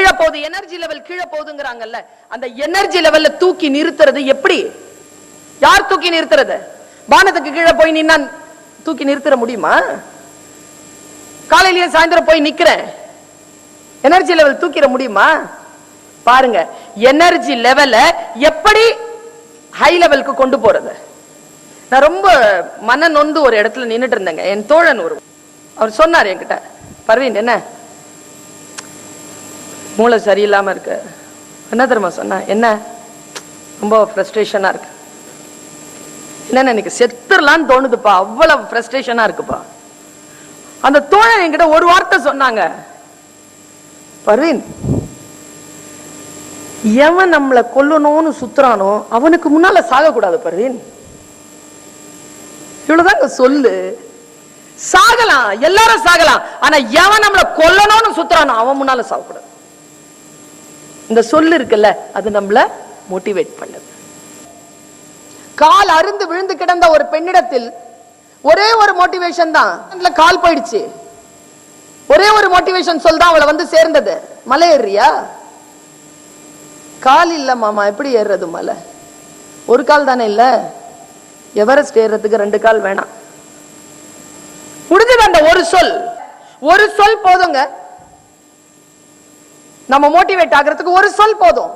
கீழே போகுது, energy level கீழே போகுதுங்கறாங்கல்ல, அந்த எனர்ஜி லெவல்ல தூக்கி நிறுத்துறது எப்படி? யார் தூக்கி நிறுத்துறது? வானத்துக்கு கீழே போய் நின்னா தூக்கி நிறுத்த முடியுமா? காலையிலேயே சாயந்தரம் போய் நிக்கிறேன், எனர்ஜி லெவல் தூக்கிட முடியுமா? பாருங்க, எனர்ஜி லெவல எப்படி ஹை லெவலுக்கு கொண்டு போறது. நான் ரொம்ப மன நொந்து ஒரு இடத்துல நின்னுட்டு இருந்தேங்க. என் தோழன் அவர் சொன்னார் என்கிட்ட, பர்வீன் என்ன மூளை சரியில்லாம இருக்கு, என்ன தெரியுமா சொன்ன? என்ன ரொம்ப ஃப்ரஸ்ட்ரேஷனா இருக்கு, என்ன எனக்கு செத்துறலான்னு தோணுதுப்பா, அவ்வளவு ஃப்ரஸ்ட்ரேஷனா இருக்குப்பா. அந்த தோழன் என்கிட்ட ஒரு வார்த்தை சொன்னாங்க, பர்வீன், எவன் நம்மளை கொல்லணும்னு சுத்துறானோ அவனுக்கு முன்னால சாக கூடாது பர்வீன். இவ்வளவுதாங்க சொல்லு. சாகலாம், எல்லாரும் சாகலாம், ஆனா எவன் நம்மளை கொல்லணும்னு சுத்துறானோ அவன் முன்னால சாகக்கூடாது. இந்த சொல்லு இருக்குல்ல, அது நம்மள மோட்டிவேட் பண்ணுது. கால் அருந்து விழுந்து கிடந்த ஒரு பெண்ணிடத்தில் ஒரே ஒரு மோட்டிவேஷன் தான், கால் போயிடுச்சு, ஒரே ஒரு மோட்டிவேஷன் சொல் தான் அவளை வந்து சேர்ந்தது. மலை ஏறியா? கால் இல்ல மாமா, எப்படி ஏறுறது மலை? ஒரு கால் தானே இல்ல, எவரெஸ்ட் ஏறதுக்கு 2 கால் வேணாம். முடிஞ்சது அந்த ஒரு சொல் போதுங்க, நம்ம மோட்டிவேட் ஆகிறதுக்கு ஒரு சொல் போதும்.